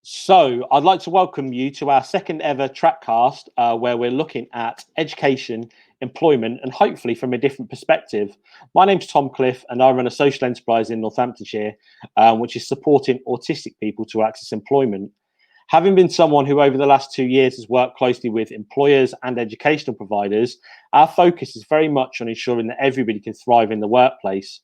So, I'd like to welcome you to our second ever Trackcast, where we're looking at education, employment, and hopefully from a different perspective. My name's Tom Cliff, and I run a social enterprise in Northamptonshire, which is supporting autistic people to access employment. Having been someone who, over the last 2 years, has worked closely with employers and educational providers, our focus is very much on ensuring that everybody can thrive in the workplace.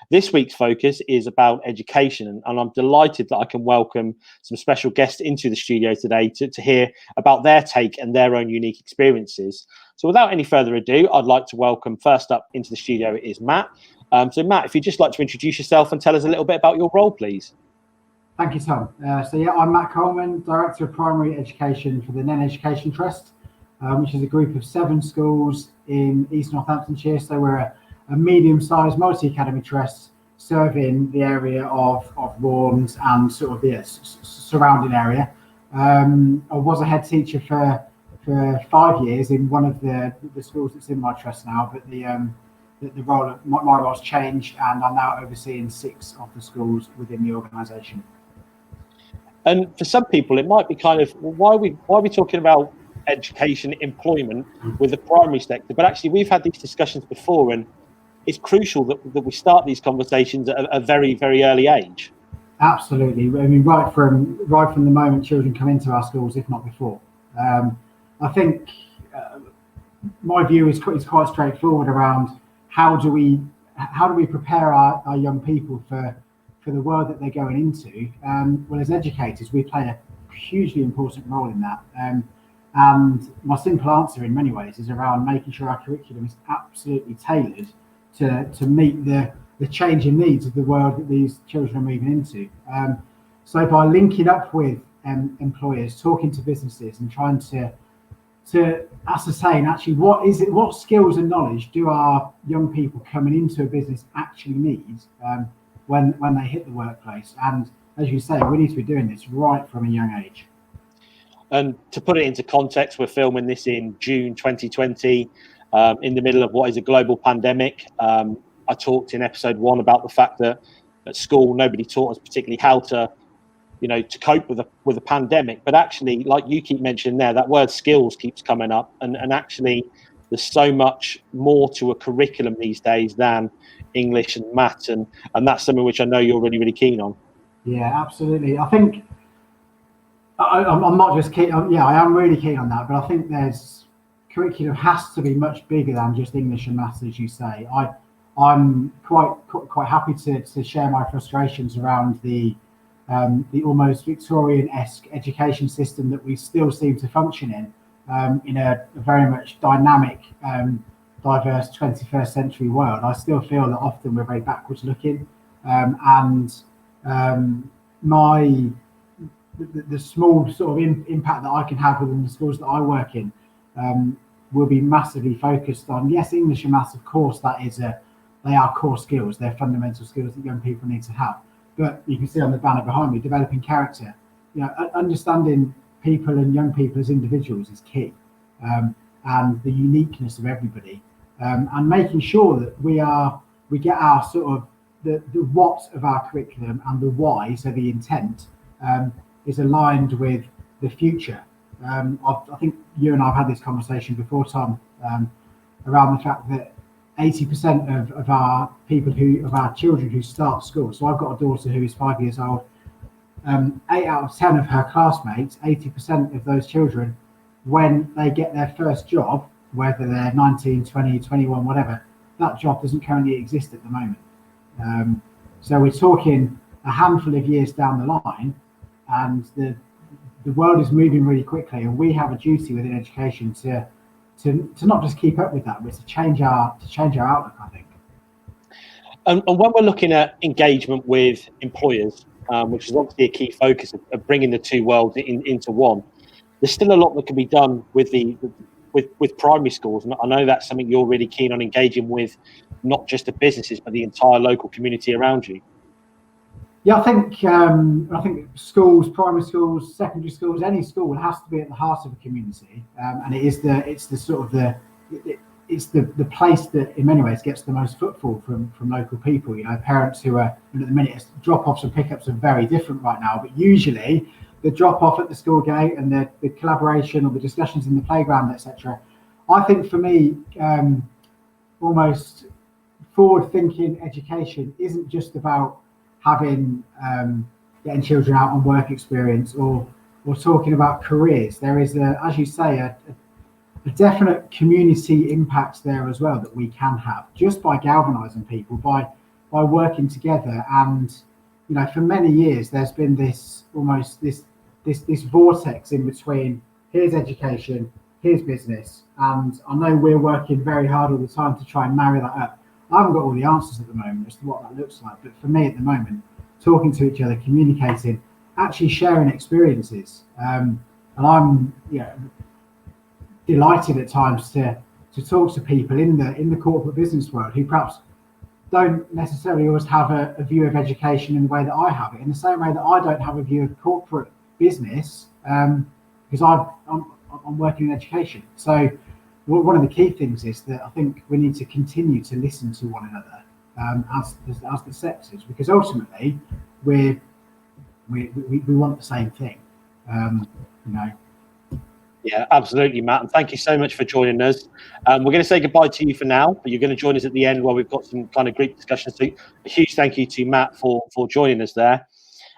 This week's focus is about education, and I'm delighted that I can welcome some special guests into the studio today to hear about their take and their own unique experiences. So without any further ado, I'd like to welcome first up into the studio is Matt. So Matt, if you'd just like to introduce yourself and tell us a little bit about your role, please. Thank you, Tom. I'm Matt Coleman, Director of Primary Education for the NEN Education Trust, which is a group of 7 schools in East Northamptonshire. So we're a medium-sized multi-academy trust serving the area of Lawns and sort of the surrounding area. I was a head teacher for 5 years in one of the schools that's in my trust now, but my role's changed, and I'm now overseeing 6 of the schools within the organisation. And for some people, it might be kind of, well, why are we talking about education, employment with the primary sector? But actually, we've had these discussions before, and it's crucial that we start these conversations at a very, very early age. Absolutely. I mean, right from the moment children come into our schools, if not before. I think my view is quite straightforward around how do we prepare our young people for the world that they're going into. Well, as educators, we play a hugely important role in that. And my simple answer in many ways is around making sure our curriculum is absolutely tailored to meet the changing needs of the world that these children are moving into. So by linking up with employers, talking to businesses, and trying to ascertain actually what skills and knowledge do our young people coming into a business actually need when they hit the workplace. And as you say, we need to be doing this right from a young age. And to put it into context, we're filming this in June 2020. In the middle of what is a global pandemic. I talked in episode 1 about the fact that at school nobody taught us particularly how to cope with a pandemic. But actually, like you keep mentioning there, that word skills keeps coming up, and actually there's so much more to a curriculum these days than English and maths, and that's something which I know you're really, really keen on. Yeah, absolutely. I think I'm not just keen. I am really keen on that, but I think curriculum has to be much bigger than just English and maths, as you say. I'm quite happy to share my frustrations around the almost Victorian-esque education system that we still seem to function in a very much dynamic, diverse 21st century world. I still feel that often we're very backwards looking, and the small sort of impact that I can have within the schools that I work in will be massively focused on, yes, English and maths, of course, they are core skills, they're fundamental skills that young people need to have. But you can see on the banner behind me, developing character. Understanding people and young people as individuals is key, and the uniqueness of everybody, and making sure that we get our sort of the what of our curriculum and the why, so the intent, is aligned with the future. I think you and I have had this conversation before, Tom, around the fact that 80% of our children who start school. So I've got a daughter who is 5 years old. 8 out of 10 of her classmates, 80% of those children, when they get their first job, whether they're 19, 20, 21, whatever, that job doesn't currently exist at the moment. So we're talking a handful of years down the line, and the world is moving really quickly, and we have a duty within education to not just keep up with that, but to change our outlook, I think. And when we're looking at engagement with employers, which is obviously a key focus of bringing the two worlds into one, there's still a lot that can be done with with primary schools, and I know that's something you're really keen on engaging with, not just the businesses but the entire local community around you. Yeah, I think schools, primary schools, secondary schools, any school has to be at the heart of a community, and it's the place that in many ways gets the most footfall from local people. Parents who are, at the minute, drop-offs and pickups are very different right now, but usually the drop off at the school gate and the collaboration or the discussions in the playground, etc. I think for me, almost forward-thinking education isn't just about having getting children out on work experience or talking about careers. There is, as you say, a definite community impact there as well that we can have just by galvanising people, by working together. And for many years there's been this almost this vortex in between. Here's education, here's business, and I know we're working very hard all the time to try and marry that up. I haven't got all the answers at the moment as to what that looks like, but for me at the moment, talking to each other, communicating, actually sharing experiences, and I'm delighted at times to talk to people in the corporate business world who perhaps don't necessarily always have a view of education in the way that I have it, in the same way that I don't have a view of corporate business, because I'm working in education. So one of the key things is that I think we need to continue to listen to one another as the sectors, because ultimately we want the same thing. Yeah, absolutely, Matt. And thank you so much for joining us. We're going to say goodbye to you for now, but you're going to join us at the end where we've got some kind of group discussions. So a huge thank you to Matt for joining us there.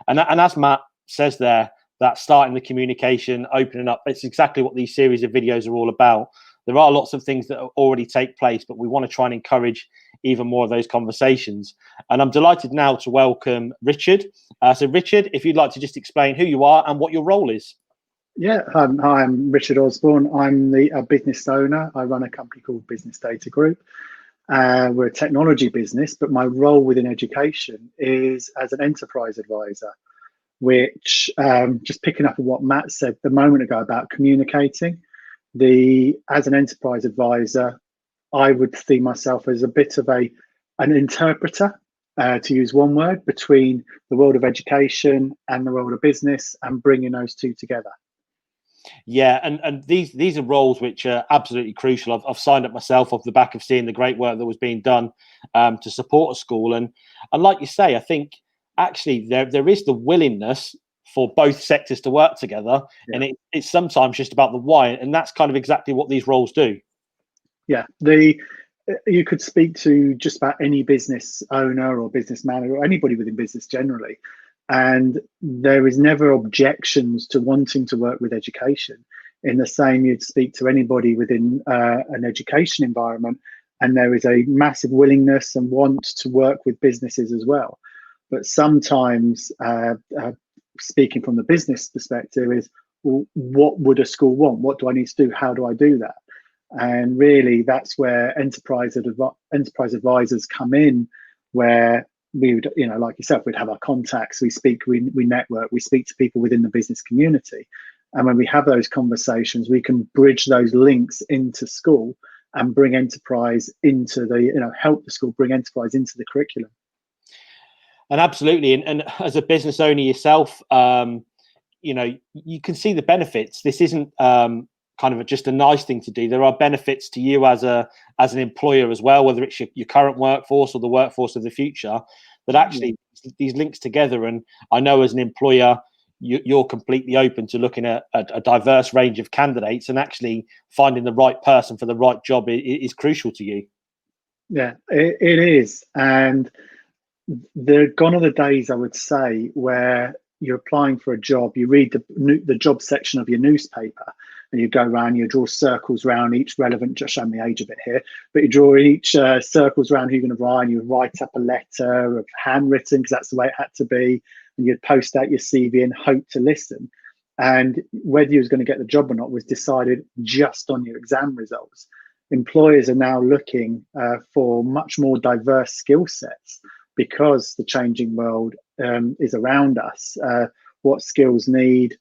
And as Matt says there, that starting the communication, opening up, it's exactly what these series of videos are all about. There are lots of things that already take place, but we want to try and encourage even more of those conversations. And I'm delighted now to welcome Richard. So Richard, if you'd like to just explain who you are and what your role is. Yeah, hi, I'm Richard Osborne. I'm the business owner. I run a company called Business Data Group. We're a technology business, but my role within education is as an enterprise advisor, which just picking up on what Matt said a moment ago about communicating. As an enterprise advisor, I would see myself as a bit of an interpreter, to use one word, between the world of education and the world of business, and bringing those two together. Yeah, and these are roles which are absolutely crucial. I've signed up myself off the back of seeing the great work that was being done to support a school, and like you say, I think actually there is the willingness for both sectors to work together, yeah. And it's sometimes just about the why, and that's kind of exactly what these roles do. Yeah, you could speak to just about any business owner or business manager or anybody within business generally, and there is never objections to wanting to work with education. In the same, you'd speak to anybody within an education environment, and there is a massive willingness and want to work with businesses as well. But sometimes, speaking from the business perspective, is, well, what would a school want? What do I need to do? How do I do that? And really, that's where enterprise advisors come in, where we would, like yourself, we'd have our contacts, we network, we speak to people within the business community. And when we have those conversations, we can bridge those links into school and bring enterprise into help the school bring enterprise into the curriculum. And absolutely. And as a business owner yourself, you can see the benefits. This isn't kind of just a nice thing to do. There are benefits to you as an employer as well, whether it's your current workforce or the workforce of the future, that actually these links together. And I know as an employer, you're completely open to looking at a diverse range of candidates, and actually finding the right person for the right job is crucial to you. Yeah, it is. And gone are the days, I would say, where you're applying for a job, you read the job section of your newspaper, and you go around, you draw circles around each relevant, just showing the age of it here, but you draw each circles around who you're going to write, and you write up a letter of handwritten, because that's the way it had to be, and you'd post out your CV and hope to listen. And whether you was going to get the job or not was decided just on your exam results. Employers are now looking for much more diverse skill sets, because the changing world is around us. What skills need,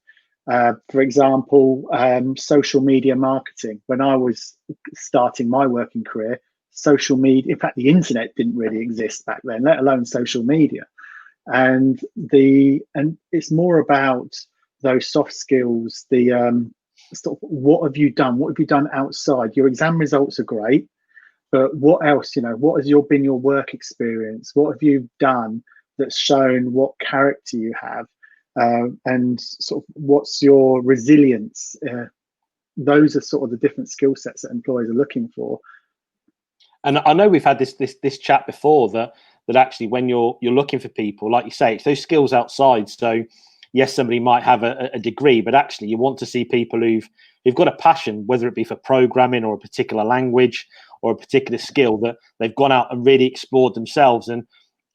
for example, social media marketing. When I was starting my working career, social media, in fact, the internet didn't really exist back then, let alone social media. And it's more about those soft skills, what have you done? What have you done outside? Your exam results are great, but what else, what has been your work experience? What have you done that's shown what character you have? and sort of what's your resilience. Those are sort of the different skill sets that employers are looking for. And I know we've had this chat before that actually when you're looking for people, like you say, it's those skills outside. So yes, somebody might have a degree, but actually you want to see people who've got a passion, whether it be for programming or a particular language or a particular skill, that they've gone out and really explored themselves. And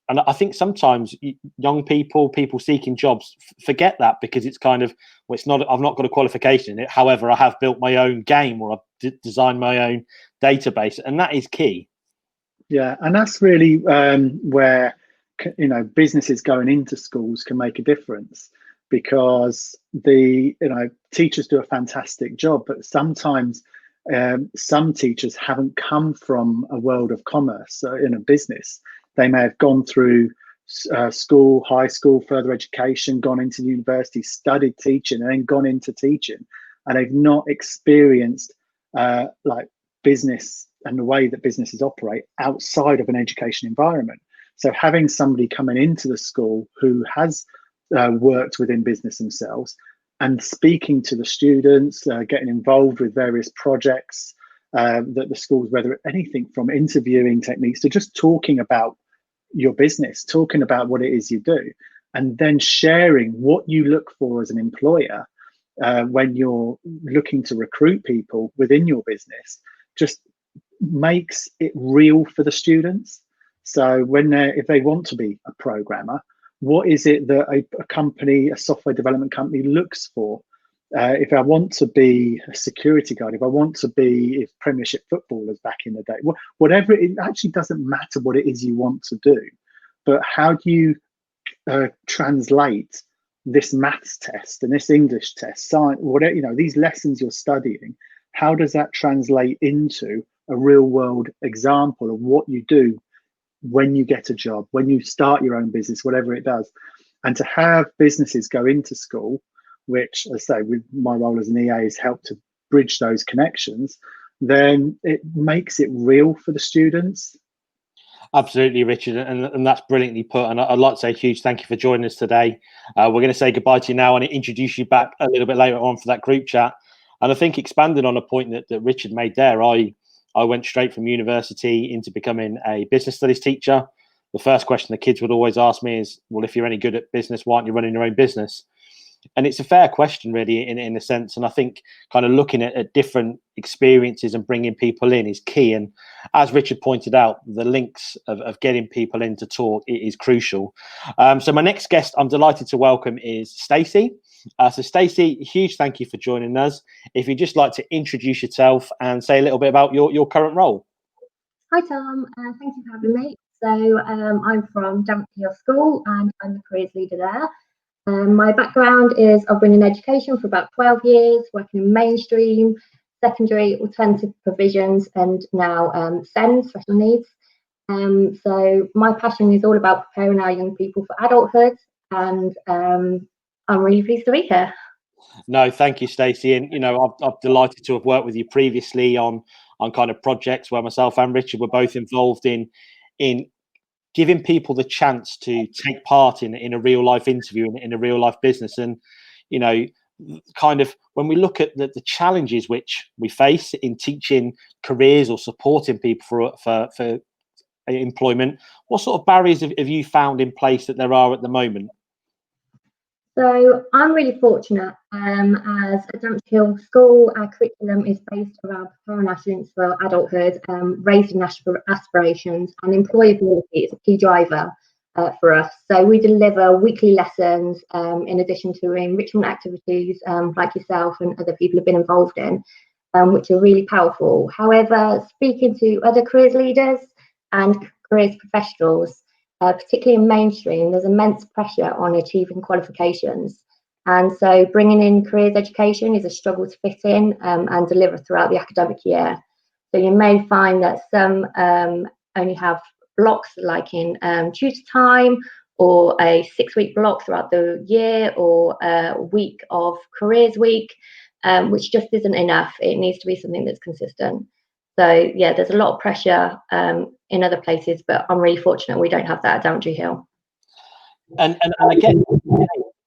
I think sometimes young people seeking jobs forget that, because it's kind of, well, it's not, I've not got a qualification in it. However, I have built my own game, or I've designed my own database, and that is key. Yeah, and that's really where businesses going into schools can make a difference, because teachers do a fantastic job, but sometimes some teachers haven't come from a world of commerce in a business. They may have gone through school, high school, further education, gone into university, studied teaching, and then gone into teaching, and they've not experienced like business and the way that businesses operate outside of an education environment. So having somebody coming into the school who has worked within business themselves and speaking to the students, getting involved with various projects that the schools, whether anything from interviewing techniques to just talking about your business, talking about what it is you do, and then sharing what you look for as an employer when you're looking to recruit people within your business, just makes it real for the students. So if they want to be a programmer, what is it that a company, a software development company, looks for? If I want to be a security guard, if I want to be Premiership footballers back in the day, whatever, it actually doesn't matter what it is you want to do, but how do you translate this maths test and this English test, science, whatever, these lessons you're studying, how does that translate into a real world example of what you do when you get a job, when you start your own business, whatever it does? And to have businesses go into school, which, as I say, with my role as an EA, has helped to bridge those connections, then it makes it real for the students. Absolutely, Richard, and that's brilliantly put. And I'd like to say a huge thank you for joining us today. We're going to say goodbye to you now and introduce you back a little bit later on for that group chat. And I think, expanding on a point that Richard made there, I went straight from university into becoming a business studies teacher. The first question the kids would always ask me is, well, if you're any good at business, why aren't you running your own business? And it's a fair question, really, in a sense. And I think kind of looking at different experiences and bringing people in is key. And as Richard pointed out, the links of getting people in to talk is crucial. So my next guest I'm delighted to welcome is Stacey. So Stacey, huge thank you for joining us. If you'd just like to introduce yourself and say a little bit about your current role. Hi Tom, thank you for having me. So I'm from Daventry Hill School and I'm the careers leader there. My background is I've been in education for about 12 years, working in mainstream, secondary, alternative provisions, and now SEND, special needs. So my passion is all about preparing our young people for adulthood, and I'm really pleased to be here. No, thank you, Stacey. And I'm delighted to have worked with you previously on kind of projects where myself and Richard were both involved in giving people the chance to take part in a real life interview, in a real life business. And kind of when we look at the challenges which we face in teaching careers or supporting people for employment, what sort of barriers have you found in place that there are at the moment? So I'm really fortunate. As a Daventry Hill School, our curriculum is based around preparing our students for adulthood, raising aspirations, and employability is a key driver for us. So we deliver weekly lessons in addition to enrichment activities like yourself and other people have been involved in, which are really powerful. However, speaking to other careers leaders and careers professionals, particularly in mainstream, there's immense pressure on achieving qualifications. And so bringing in careers education is a struggle to fit in and deliver throughout the academic year. So you may find that some only have blocks like in tutor time, or a 6-week block throughout the year, or a week of careers week, which just isn't enough. It needs to be something that's consistent. So yeah, there's a lot of pressure in other places, but I'm really fortunate we don't have that at Daventry Hill. And again,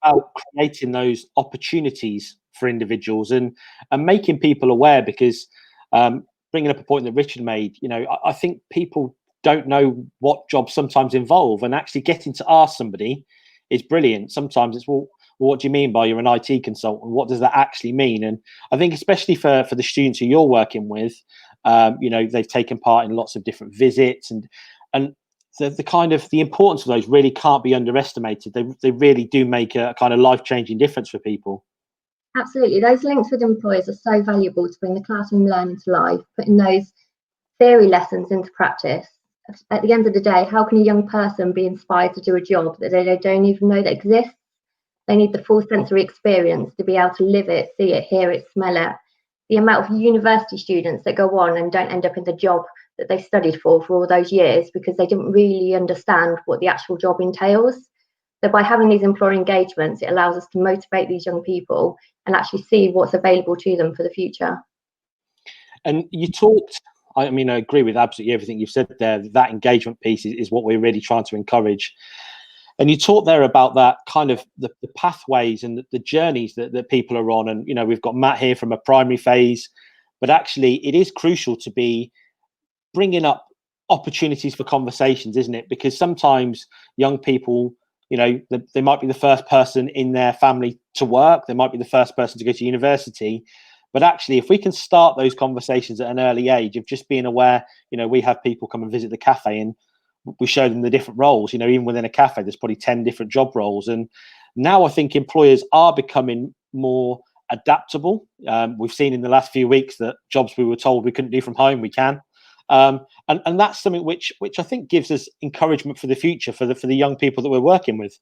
about creating those opportunities for individuals and making people aware, because bringing up a point that Richard made, I think people don't know what jobs sometimes involve, and actually getting to ask somebody is brilliant. Sometimes it's, well, what do you mean by you're an IT consultant? What does that actually mean? And I think especially for the students who you're working with, they've taken part in lots of different visits, and the kind of the importance of those really can't be underestimated. They really do make a kind of life-changing difference for people. Absolutely. Those links with employers are so valuable to bring the classroom learning to life, putting those theory lessons into practice. At the end of the day, how can a young person be inspired to do a job that they don't even know that exists? They need the full sensory experience to be able to live it, see it, hear it, smell it. The amount of university students that go on and don't end up in the job that they studied for all those years because they didn't really understand what the actual job entails. So by having these employer engagements, it allows us to motivate these young people and actually see what's available to them for the future. And you talked, I agree with absolutely everything you've said there. That engagement piece is what we're really trying to encourage. And you talked there about that kind of the pathways and the journeys that people are on. And, we've got Matt here from a primary phase, but actually it is crucial to be bringing up opportunities for conversations, isn't it? Because sometimes young people, they might be the first person in their family to work. They might be the first person to go to university. But actually, if we can start those conversations at an early age of just being aware, we have people come and visit the cafe and we show them the different roles. Even within a cafe, there's probably 10 different job roles. And now I think employers are becoming more adaptable. We've seen in the last few weeks that jobs we were told we couldn't do from home, we can. And that's something which I think gives us encouragement for the future for the young people that we're working with.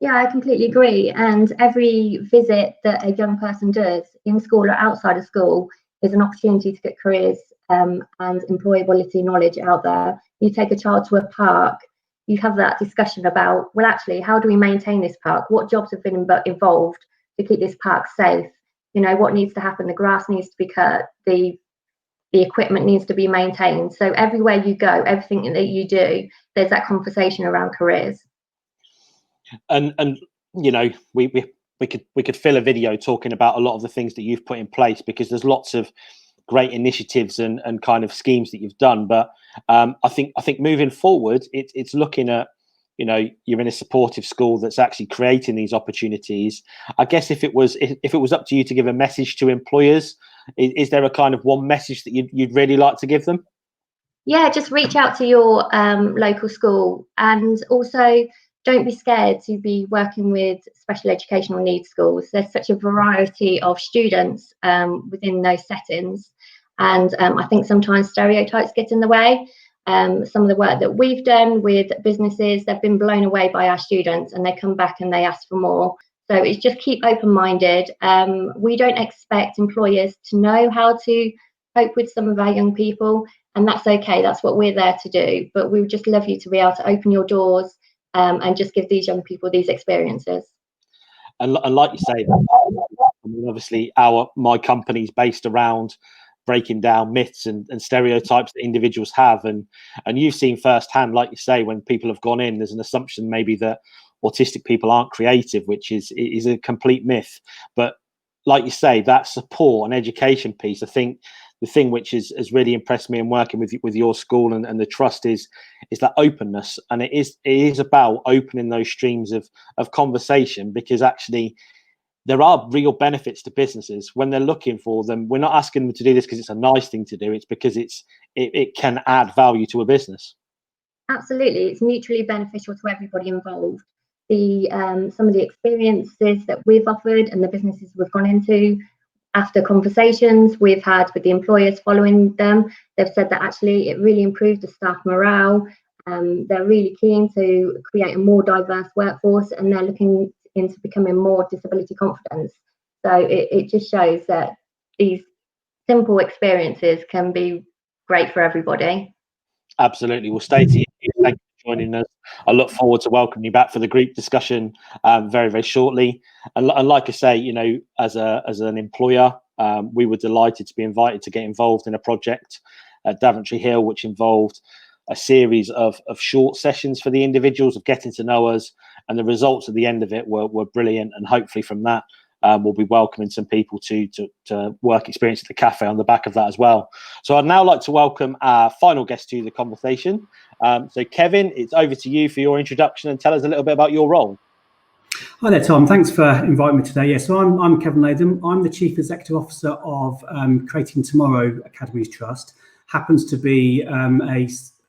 Yeah, I completely agree. And every visit that a young person does in school or outside of school is an opportunity to get careers and employability knowledge out there. You take a child to a park, you have that discussion about, well, actually, how do we maintain this park? What jobs have been involved to keep this park safe? What needs to happen? The grass needs to be cut, the equipment needs to be maintained. So everywhere you go, everything that you do, there's that conversation around careers. And we could fill a video talking about a lot of the things that you've put in place, because there's lots of great initiatives and kind of schemes that you've done. But I think moving forward, it's looking at, you're in a supportive school that's actually creating these opportunities. I guess if it was up to you to give a message to employers, is there a kind of one message that you'd really like to give them? Yeah, just reach out to your local school, and also don't be scared to be working with special educational needs schools. There's such a variety of students within those settings. And I think sometimes stereotypes get in the way. Some of the work that we've done with businesses, they've been blown away by our students, and they come back and they ask for more. So it's just keep open-minded. We don't expect employers to know how to cope with some of our young people, and that's okay. That's what we're there to do. But we would just love you to be able to open your doors and just give these young people these experiences. And like you say, obviously my company's based around breaking down myths and stereotypes that individuals have, and you've seen firsthand, like you say, when people have gone in, there's an assumption maybe that autistic people aren't creative, which is a complete myth. But like you say, that support and education piece, I think the thing which has really impressed me in working with your school and the trust is that openness. And it is about opening those streams of conversation, because actually there are real benefits to businesses when they're looking for them. We're not asking them to do this because it's a nice thing to do. It's because it can add value to a business. Absolutely. It's mutually beneficial to everybody involved. Some of the experiences that we've offered and the businesses we've gone into, after conversations we've had with the employers following them, they've said that actually it really improved the staff morale. They're really keen to create a more diverse workforce, and they're looking into becoming more disability confident. So it just shows that these simple experiences can be great for everybody. Absolutely. Well, Stacey, thank you for joining us. I look forward to welcoming you back for the group discussion very, very shortly. And like I say, as an employer, we were delighted to be invited to get involved in a project at Daventry Hill, which involved a series of short sessions for the individuals of getting to know us and the results at the end of it were brilliant. And hopefully from that, we'll be welcoming some people to work experience at the cafe on the back of that as well. So I'd now like to welcome our final guest to the conversation. So Kevin, it's over to you for your introduction and tell us a little bit about your role. Hi there, Tom. Thanks for inviting me today. So I'm Kevin Latham. I'm the Chief Executive Officer of Creating Tomorrow Academies Trust. Happens to be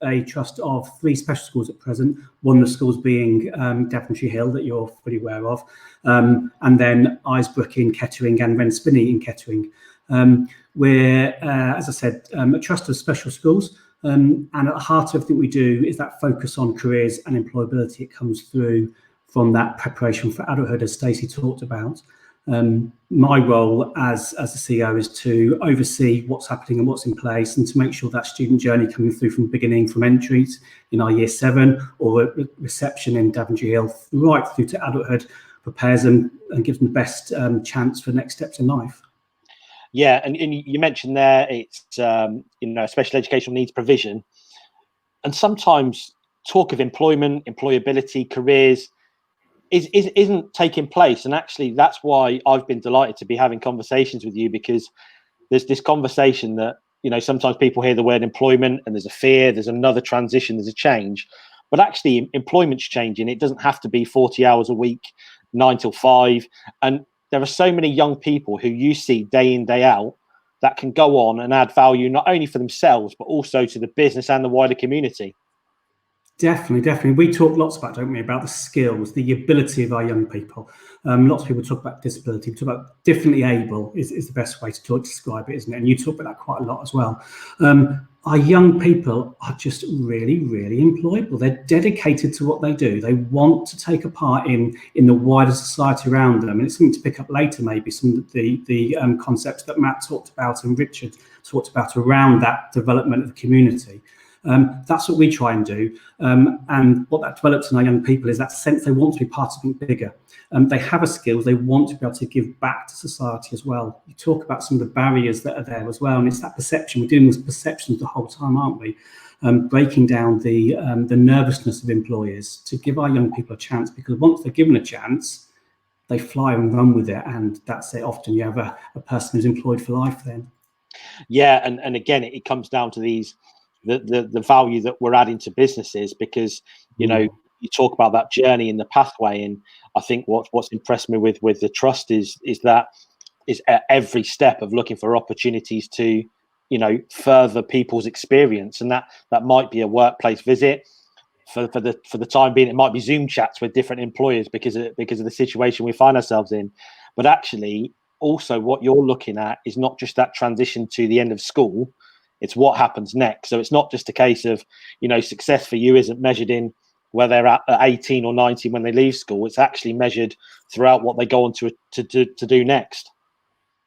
a trust of 3 special schools at present, one of the schools being Devonshire Hill, that you're fully aware of, and then Isbrook in Kettering and Wren Spinney in Kettering. We're, as I said, a trust of special schools, and at the heart of everything we do is that focus on careers and employability. It comes through from that preparation for adulthood, as Stacey talked about. My role as the CEO is to oversee what's happening and what's in place, and to make sure that student journey coming through from beginning, from entries in our year 7 or reception in Devonshire Hill, right through to adulthood, prepares them and gives them the best chance for next steps in life. Yeah, and you mentioned there it's special educational needs provision, and sometimes talk of employment, employability, careers isn't taking place. And actually that's why I've been delighted to be having conversations with you, because there's this conversation that, sometimes people hear the word employment and there's a fear, there's another transition, there's a change, but actually employment's changing. It doesn't have to be 40 hours a week, 9 till 5. And there are so many young people who you see day in, day out that can go on and add value, not only for themselves, but also to the business and the wider community. Definitely. We talk lots about, don't we, about the skills, the ability of our young people. Lots of people talk about disability. We talk about differently able is the best way to describe it, isn't it? And you talk about that quite a lot as well. Our young people are just really, really employable. They're dedicated to what they do. They want to take a part in the wider society around them. And it's something to pick up later, maybe, some of the concepts that Matt talked about and Richard talked about around that development of the community. That's what we try and do, and what that develops in our young people is that sense they want to be part of something bigger. They have a skill, they want to be able to give back to society as well. You talk about some of the barriers that are there as well, and it's that perception. We're dealing with perceptions the whole time, aren't we? Breaking down the nervousness of employers to give our young people a chance, because once they're given a chance, they fly and run with it, and that's it. Often you have a person who's employed for life then. Yeah, and again, it comes down to the value that we're adding to businesses, because you talk about that journey in the pathway, and I think what's impressed me with the trust is that at every step of looking for opportunities to further people's experience, and that might be a workplace visit. For the time being, it might be Zoom chats with different employers because of the situation we find ourselves in. But actually, also what you're looking at is not just that transition to the end of school. It's what happens next. So it's not just a case of, success for you isn't measured in where they're at 18 or 19 when they leave school. It's actually measured throughout what they go on to do next.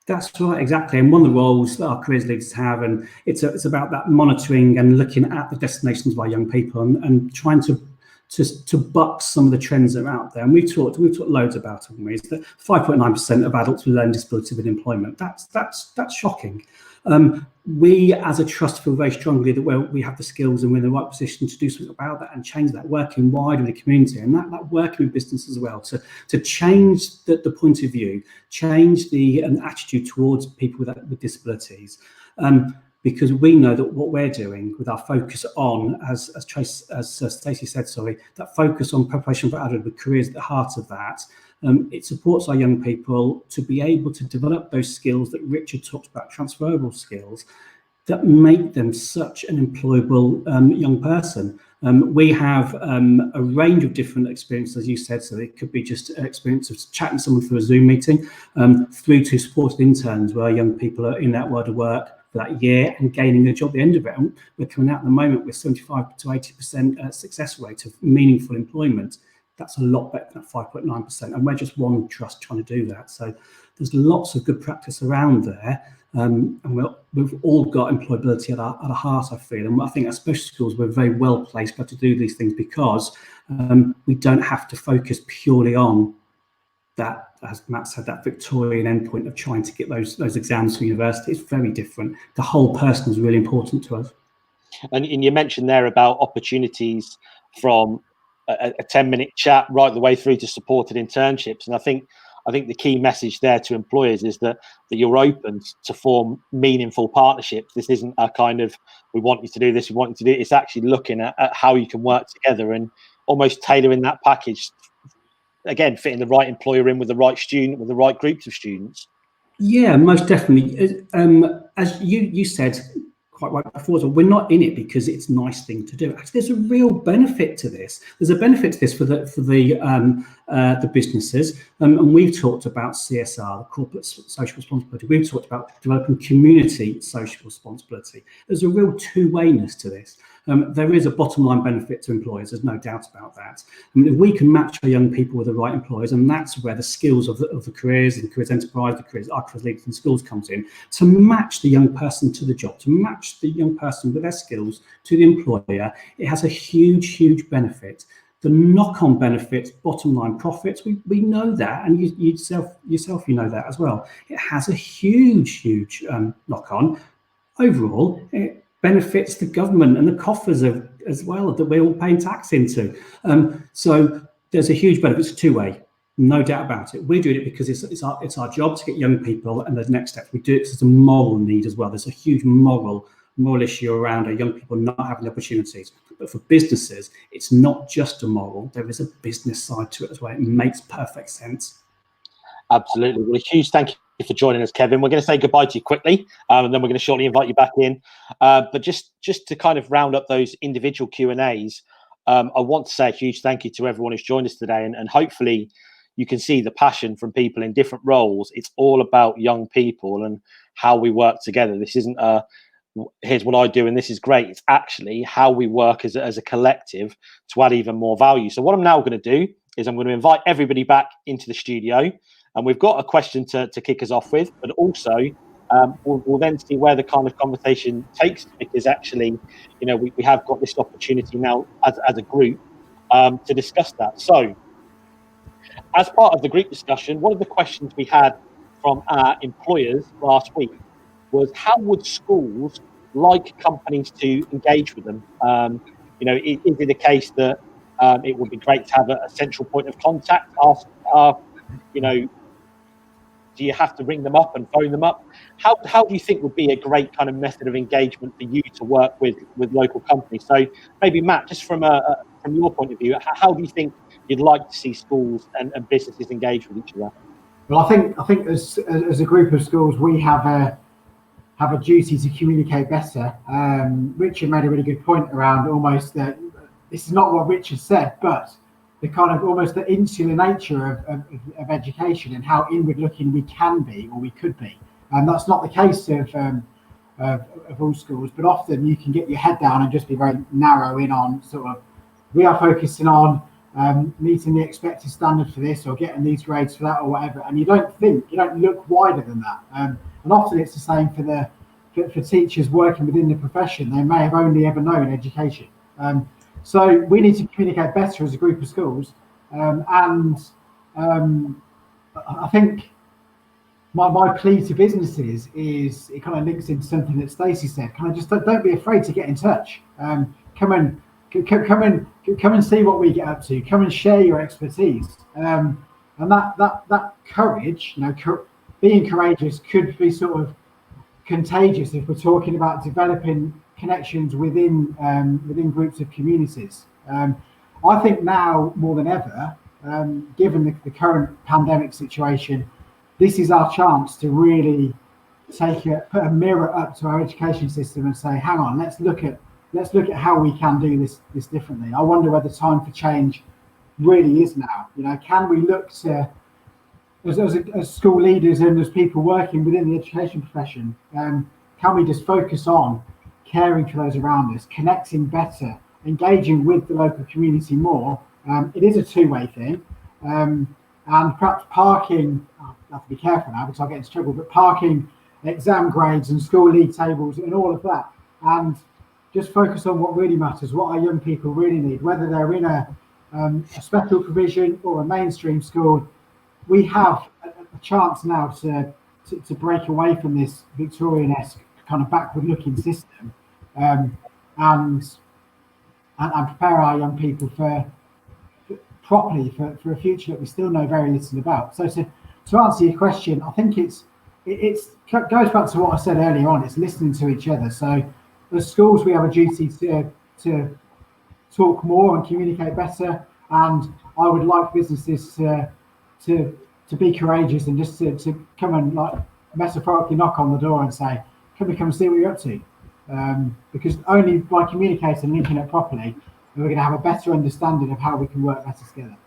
That's right, exactly. And one of the roles that our careers leaders have, and it's about that monitoring and looking at the destinations of our young people and trying to buck some of the trends that are out there. And we've talked loads about it. Is that 5.9% of adults with learning disability with employment. That's shocking. We as a trust feel very strongly that we have the skills and we're in the right position to do something about that and change that, working wider with the community, and that working with business as well, to change the point of view, change the attitude towards people with disabilities. Because we know that what we're doing with our focus on, as Stacey said, that focus on preparation for adulthood with careers at the heart of that, it supports our young people to be able to develop those skills that Richard talked about, transferable skills, that make them such an employable young person. We have a range of different experiences, as you said, so it could be just an experience of chatting to someone through a Zoom meeting, through to supported interns where young people are in that world of work for that year and gaining a job at the end of it. And we're coming out at the moment with 75 to 80% success rate of meaningful employment. That's a lot better than 5.9%. And we're just one trust trying to do that. So there's lots of good practice around there. And we've all got employability at our heart, I feel. And I think at special schools, we're very well placed to do these things because we don't have to focus purely on that, as Matt said, that Victorian endpoint of trying to get those exams for university. It's very different. The whole person is really important to us. And you mentioned there about opportunities from a 10-minute chat right the way through to supported internships. And I think the key message there to employers is that you're open to form meaningful partnerships. This isn't a kind of, we want you to do this, we want you to do it. It's actually looking at how you can work together and almost tailoring that package, again, fitting the right employer in with the right student, with the right groups of students. Yeah, most definitely. As you said quite right before, so we're not in it because it's a nice thing to do. Actually, there's a real benefit to this. There's a benefit to this for the businesses, and we've talked about CSR, the corporate social responsibility. We've talked about developing community social responsibility. There's a real two-wayness to this. There is a bottom line benefit to employers, there's no doubt about that. If we can match our young people with the right employers, and that's where the skills of the careers and the careers enterprise, our careers leaders and schools comes in, to match the young person to the job, to match the young person with their skills to the employer, it has a huge, huge benefit. The knock-on benefits, bottom line profits, we know that, and you yourself you know that as well. It has a huge knock-on. Overall, it benefits the government and the coffers as well that we're all paying tax into. So there's a huge benefit. It's two-way, no doubt about it. We're doing it because it's our job to get young people, and the next step we do it because it's a moral need as well. There's a huge moral issue around our young people not having the opportunities. But for businesses, it's not just a moral. There is a business side to it as well. It makes perfect sense. Absolutely. Well, a huge thank you for joining us, Kevin. We're going to say goodbye to you quickly, and then we're going to shortly invite you back in. But just to kind of round up those individual Q&As, I want to say a huge thank you to everyone who's joined us today, and hopefully you can see the passion from people in different roles. It's all about young people and how we work together. This isn't here's what I do and this is great. It's actually how we work as a collective to add even more value. So what I'm now going to do is I'm going to invite everybody back into the studio. And we've got a question to kick us off with, but also we'll then see where the kind of conversation takes, because actually, we have got this opportunity now as a group to discuss that. So as part of the group discussion, one of the questions we had from our employers last week was, how would schools like companies to engage with them? Is it a case that it would be great to have a central point of contact? Do you have to ring them up and phone them up? How do you think would be a great kind of method of engagement for you to work with local companies? So maybe Matt, just from your point of view, how do you think you'd like to see schools and businesses engage with each other? Well, I think as a group of schools, we have a duty to communicate better. Richard made a really good point around almost that this is not what Richard said, but the kind of almost the insular nature of education and how inward looking we can be or we could be. And that's not the case of all schools, but often you can get your head down and just be very narrow in on sort of, we are focusing on meeting the expected standard for this or getting these grades for that or whatever. And you don't look wider than that. And often it's the same for teachers working within the profession. They may have only ever known education. So we need to communicate better as a group of schools. I think my plea to businesses is, it kind of links into something that Stacey said. Kind of just don't be afraid to get in touch. Come and see what we get up to. Come and share your expertise. And that courage, being courageous could be sort of contagious if we're talking about developing connections within groups of communities. I think now more than ever, given the current pandemic situation, this is our chance to really put a mirror up to our education system and say, hang on, let's look at how we can do this differently. I wonder whether time for change really is now. Can we look to, as school leaders and as people working within the education profession, can we just focus on caring for those around us, connecting better, engaging with the local community more? It is a two-way thing. And perhaps parking, I have to be careful now because I'll get into trouble, but parking exam grades and school league tables and all of that, and just focus on what really matters, what our young people really need, whether they're in a special provision or a mainstream school. We have a chance now to break away from this Victorian-esque kind of backward-looking system, and prepare our young people for properly for a future that we still know very little about. So to answer your question, I think it goes back to what I said earlier on. It's listening to each other. So as schools, we have a duty to talk more and communicate better. And I would like businesses to be courageous and just to come and, like, metaphorically knock on the door and say, can we come and see what you're up to? Because only by communicating and linking up properly, we're going to have a better understanding of how we can work better together.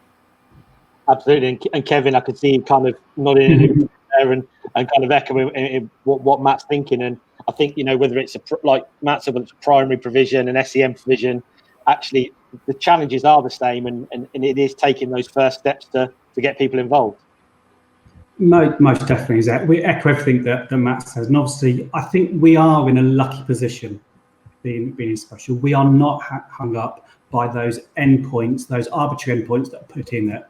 Absolutely. And Kevin, I could see you kind of nodding there and kind of echoing what Matt's thinking. And I think, whether it's like Matt said, whether it's a primary provision, an SEM provision, actually the challenges are the same, and it is taking those first steps to get people involved. Most definitely, Zach. We echo everything that Matt says, and obviously I think we are in a lucky position being special. We are not hung up by those endpoints, those arbitrary endpoints that are put in at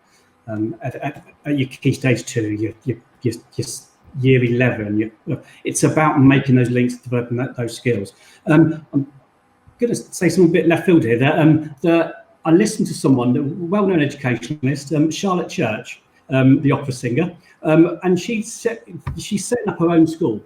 your key stage 2, your year 11. It's about making those links, developing those skills. I'm going to say something a bit left field here. That I listened to someone, a well-known educationalist, Charlotte Church, the opera singer, and she's setting up her own school.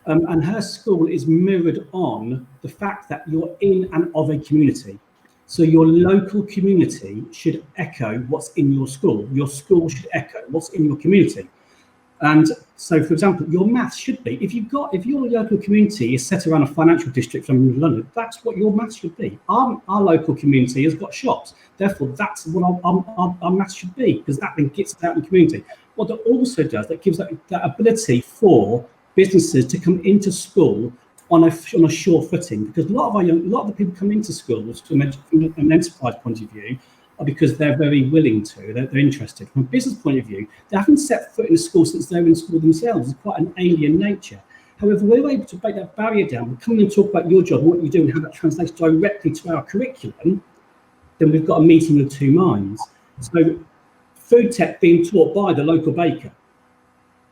And her school is mirrored on the fact that you're in and of a community. So your local community should echo what's in your school. Your school should echo what's in your community. And so, for example, your maths should be, if your local community is set around a financial district from London, that's what your maths should be. Our local community has got shops. Therefore, that's what our maths should be, because that then gets it out in the community. What that also does, that gives that ability for businesses to come into school on a sure footing, because a lot of the people come into schools from an enterprise point of view because they're very willing to, they're interested. From a business point of view, they haven't set foot in a school since they were in school themselves. It's quite an alien nature. However, we're able to break that barrier down. We come in and talk about your job and what you do and how that translates directly to our curriculum. Then we've got a meeting of two minds. So food tech being taught by the local baker.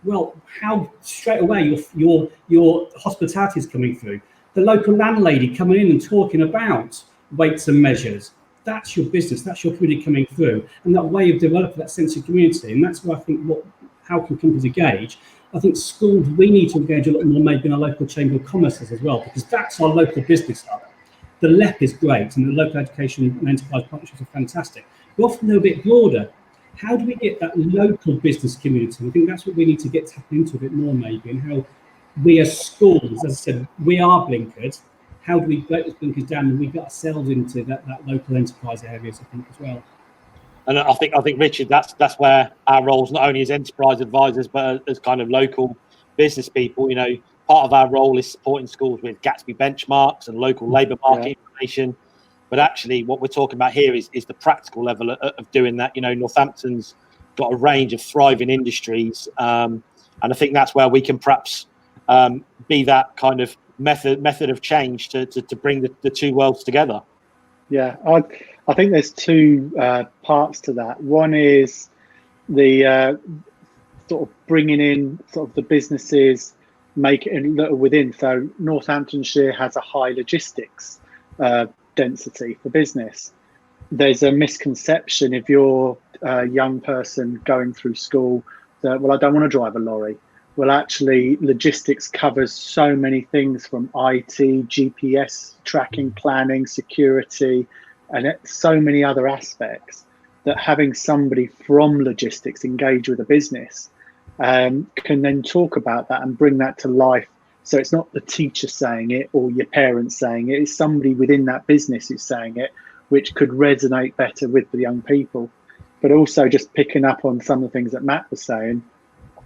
Well, how straight away your hospitality is coming through. The local landlady coming in and talking about weights and measures. That's your business, that's your community coming through, and that way of developing that sense of community. And that's where I think how can companies engage? I think schools, we need to engage a lot more maybe in our local chamber of commerces as well, because that's our local business hub. The LEP is great, and the local education and enterprise partnerships are fantastic. We often go a bit broader. How do we get that local business community? I think that's what we need to get tapped into a bit more maybe, and how we as schools, as I said, we are blinkered. How do we break those blinkers down and we get ourselves into that local enterprise areas, I think, as well. And I think Richard, that's where our roles, not only as enterprise advisors, but as kind of local business people, part of our role is supporting schools with Gatsby benchmarks and local labour market information. But actually, what we're talking about here is the practical level of doing that. Northampton's got a range of thriving industries, and I think that's where we can perhaps be that kind of method of change to bring the two worlds together. Yeah, I think there's two parts to that. One is the sort of bringing in sort of the businesses that are within. So Northamptonshire has a high logistics density for business. There's a misconception if you're a young person going through school that, well, I don't want to drive a lorry. Well, actually, logistics covers so many things from IT, GPS, tracking, planning, security, and so many other aspects that having somebody from logistics engage with a business can then talk about that and bring that to life. So it's not the teacher saying it or your parents saying it, it's somebody within that business who's saying it, which could resonate better with the young people. But also just picking up on some of the things that Matt was saying,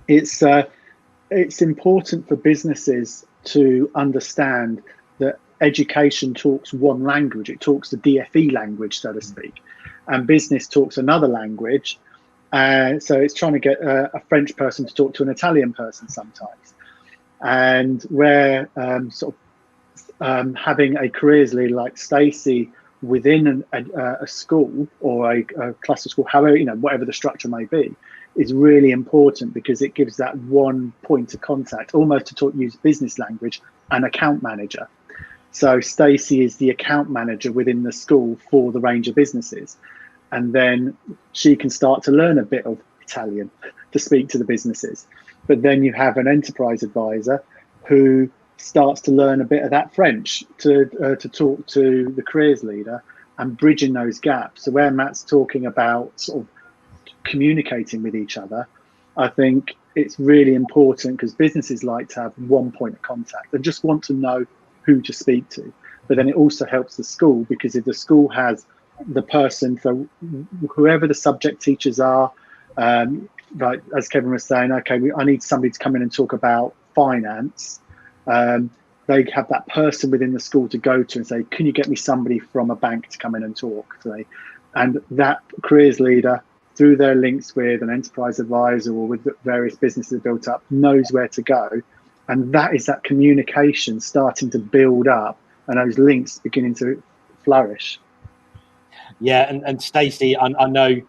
it's important for businesses to understand that education talks one language. It talks the DFE language, so to speak, and business talks another language. So it's trying to get a French person to talk to an Italian person sometimes. And where having a careers leader like Stacey within a school or a cluster school, however, whatever the structure may be, is really important, because it gives that one point of contact, almost to use business language, an account manager. So Stacey is the account manager within the school for the range of businesses. and then she can start to learn a bit of Italian to speak to the businesses. But then you have an enterprise advisor who starts to learn a bit of that French to talk to the careers leader and bridging those gaps. So where Matt's talking about sort of communicating with each other, I think it's really important because businesses like to have one point of contact and just want to know who to speak to. But then it also helps the school, because if the school has the person, so whoever the subject teachers are, like as Kevin was saying, okay, I need somebody to come in and talk about finance. They have that person within the school to go to and say, can you get me somebody from a bank to come in and talk today? And that careers leader, through their links with an enterprise advisor or with the various businesses built up, knows where to go. And that is that communication starting to build up and those links beginning to flourish. Yeah, and Stacey, I know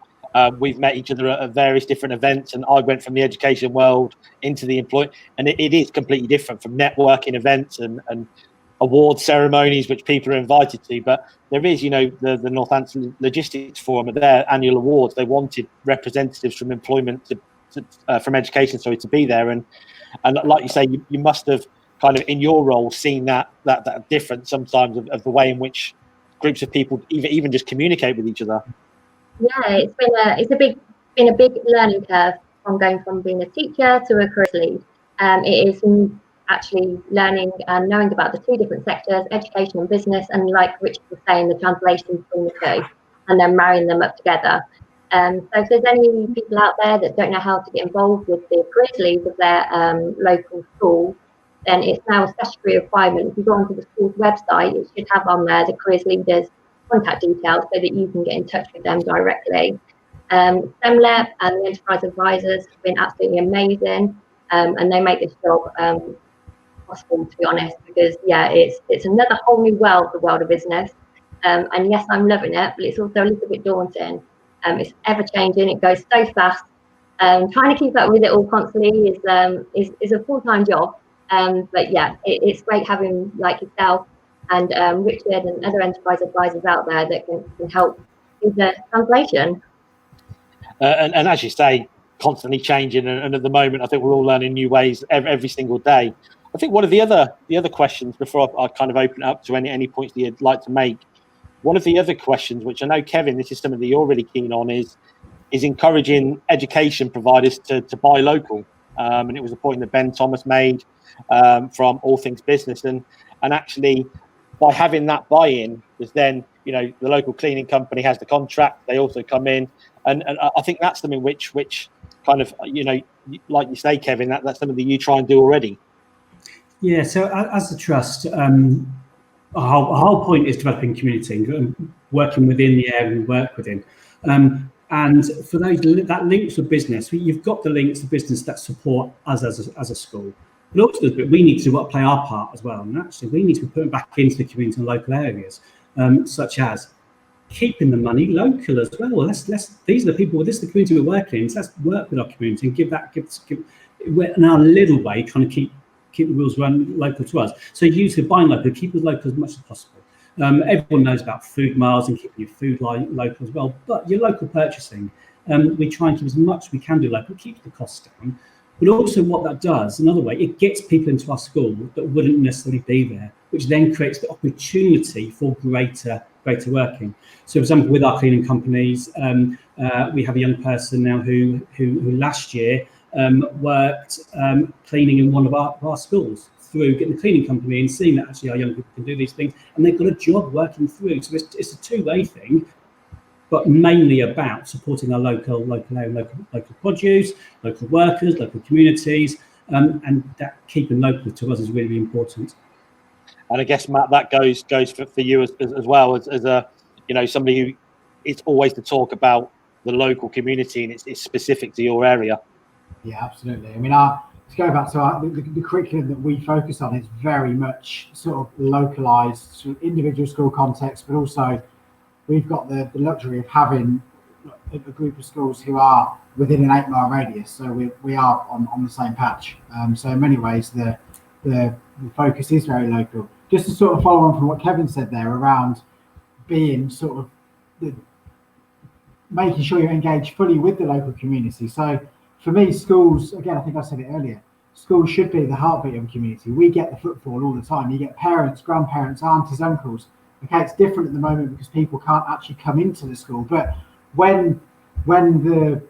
we've met each other at various different events, and I went from the education world into the employment, and it is completely different from networking events and award ceremonies, which people are invited to. But there is, the Northampton Logistics Forum at their annual awards. They wanted representatives from employment from education, to be there, and like you say, you must have kind of in your role seen that difference sometimes of the way in which groups of people even just communicate with each other. Yeah, it's been a big learning curve from going from being a teacher to a careers lead. It is actually learning and knowing about the two different sectors, education and business, and like Richard was saying, the translation between the two, and then marrying them up together. So if there's any people out there that don't know how to get involved with the careers leads of their local school, then it's now a statutory requirement. If you go onto the school's website, it should have on there the careers leaders' contact details so that you can get in touch with them directly. STEMLab and the enterprise advisors have been absolutely amazing, and they make this job possible, to be honest, because it's another whole new world, the world of business. And yes, I'm loving it, but it's also a little bit daunting. It's ever changing, it goes so fast. Trying to keep up with it all constantly is a full-time job. But yeah, it's great having like yourself and Richard and other enterprise advisors out there that can help with the translation. And as you say, constantly changing, and at the moment, I think we're all learning new ways every single day. I think one of the other questions before I kind of open it up to any points that you'd like to make. One of the other questions, which I know, Kevin, this is something that you're really keen on, is encouraging education providers to buy local. And it was a point that Ben Thomas made from All Things Business, and actually by having that buy-in, is then the local cleaning company has the contract. They also come in, and I think that's something which kind of like you say, Kevin, that's something that you try and do already. Yeah. So as the trust, our whole point is developing community and working within the area we work within. And for those that links to business, you've got the links to business that support us as a school. But also, we need to play our part as well. And actually, we need to be putting back into the community and local areas, such as keeping the money local as well. These are the people. This is the community we're working in. So let's work with our community and give in our little way, trying to keep the wheels run local to us. So use the buying local, keep it local as much as possible. Everyone knows about food miles and keeping your food local as well. But your local purchasing, we try and keep as much as we can do local, keep the costs down. But also what that does, another way, it gets people into our school that wouldn't necessarily be there, which then creates the opportunity for greater working. So for example, with our cleaning companies, we have a young person now who last year worked cleaning in one of our schools through getting the cleaning company and seeing that actually our young people can do these things, and they've got a job working through. So it's a two-way thing, but mainly about supporting our local produce, local workers, local communities, and that keeping local to us is really important. And I guess, Matt, that goes for you as well as a somebody who it's always to talk about the local community, and it's specific to your area. Yeah, absolutely. I mean, to go back to the curriculum that we focus on is very much sort of localized, sort of individual school context, but also we've got the luxury of having a group of schools who are within an 8-mile radius, so we are on the same patch. So in many ways, the focus is very local. Just to sort of follow on from what Kevin said there around being sort of making sure you're engaged fully with the local community. So for me, schools, again, I think I said it earlier, schools should be the heartbeat of a community. We get the footfall all the time. You get parents, grandparents, aunties, uncles. Okay, it's different at the moment because people can't actually come into the school. But when the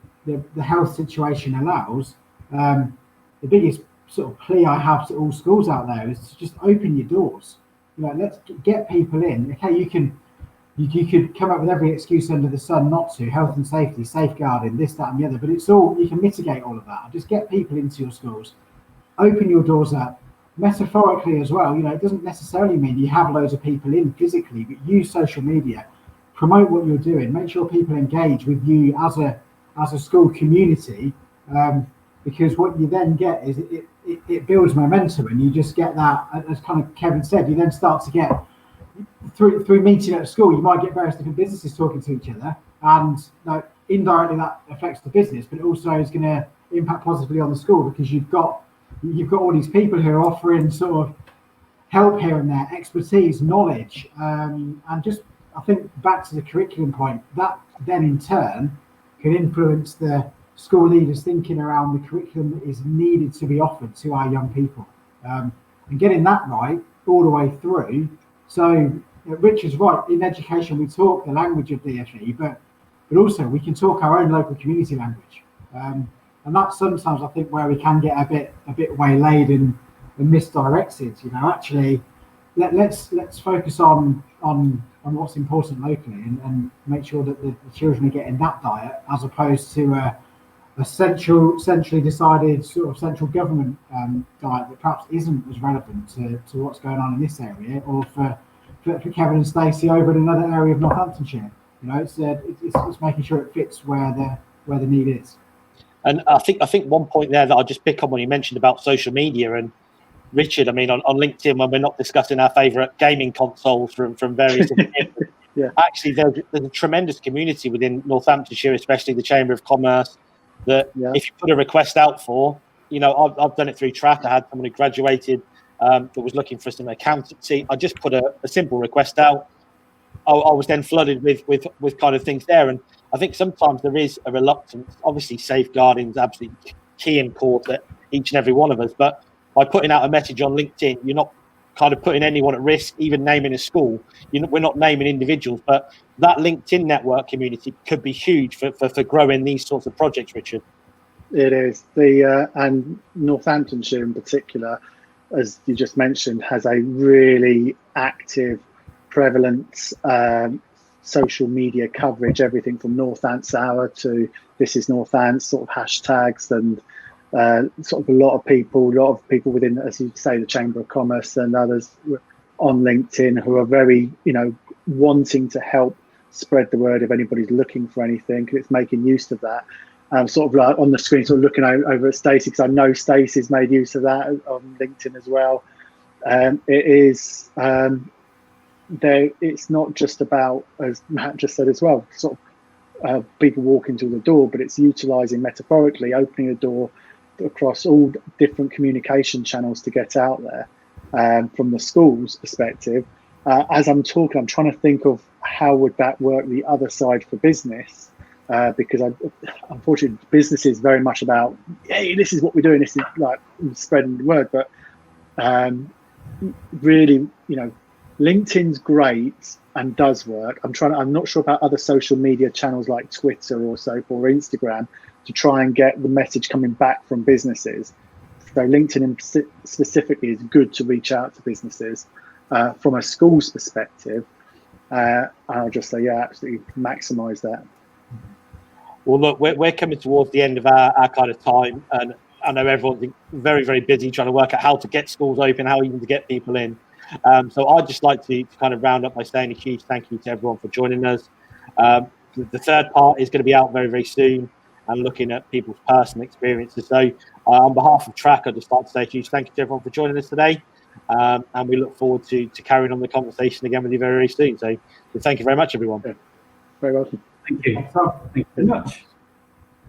health situation allows, the biggest sort of plea I have to all schools out there is to just open your doors. Let's get people in. Okay, you could come up with every excuse under the sun not to, health and safety, safeguarding, this, that, and the other, but it's all, you can mitigate all of that. Just get people into your schools, open your doors up, metaphorically as well. It doesn't necessarily mean you have loads of people in physically, but use social media, promote what you're doing, make sure people engage with you as a school community, because what you then get is it builds momentum, and you just get that, as kind of Kevin said, you then start to get, through meeting at school, you might get various different businesses talking to each other, and indirectly that affects the business, but it also is going to impact positively on the school, because you've got all these people who are offering sort of help here and there, expertise, knowledge, and just, I think, back to the curriculum point, that then in turn can influence the school leaders thinking around the curriculum that is needed to be offered to our young people, and getting that right all the way through. So Richard's right, in education we talk the language of DFE, but also we can talk our own local community language, and that's sometimes, I think, where we can get a bit waylaid and misdirected. Actually, let's focus on what's important locally, and make sure that the children are getting that diet, as opposed to a centrally decided sort of central government diet that perhaps isn't as relevant to what's going on in this area, or for Kevin and Stacey over in another area of Northamptonshire. It's making sure it fits where the need is. And I think one point there that I'll just pick up on, you mentioned about social media, and Richard, I mean, on LinkedIn, when we're not discussing our favourite gaming consoles from various yeah. Actually, there's a tremendous community within Northamptonshire, especially the Chamber of Commerce, that if you put a request out for, I've done it through Track. I had someone who graduated that was looking for some accountancy. I just put a simple request out. I was then flooded with kind of things there. And I think sometimes there is a reluctance. Obviously, safeguarding is absolutely key and core to each and every one of us. But by putting out a message on LinkedIn, you're not kind of putting anyone at risk, even naming a school. We're not naming individuals, but that LinkedIn network community could be huge for growing these sorts of projects, Richard. It is. And Northamptonshire in particular, as you just mentioned, has a really active, prevalent social media coverage, everything from Northants Hour to This is Northants sort of hashtags, and sort of a lot of people within, as you say, the Chamber of Commerce and others on LinkedIn who are very, wanting to help spread the word if anybody's looking for anything. It's making use of that. Sort of like on the screen, sort of looking over at Stacey, because I know Stacey's made use of that on LinkedIn as well. It is it's not just about, as Matt just said as well, sort of people walking through the door, but it's utilising metaphorically, opening a door across all different communication channels to get out there. From the school's perspective, as I'm talking, I'm trying to think of how would that work the other side for business, because unfortunately business is very much about, hey, this is what we're doing, this is like spreading the word, but really, LinkedIn's great and does work. I'm not sure about other social media channels like Twitter or Instagram to try and get the message coming back from businesses. So LinkedIn specifically is good to reach out to businesses. From a school's perspective, I'll just say, absolutely maximise that. Well, look, we're coming towards the end of our kind of time, and I know everyone's very, very busy trying to work out how to get schools open, how even to get people in. So I'd just like to kind of round up by saying a huge thank you to everyone for joining us. The third part is going to be out very, very soon, and looking at people's personal experiences. So on behalf of Track, I'd just like to say a huge thank you to everyone for joining us today. And we look forward to carrying on the conversation again with you very, very soon. So thank you very much, everyone. Very welcome. Thank you. Thank you very much.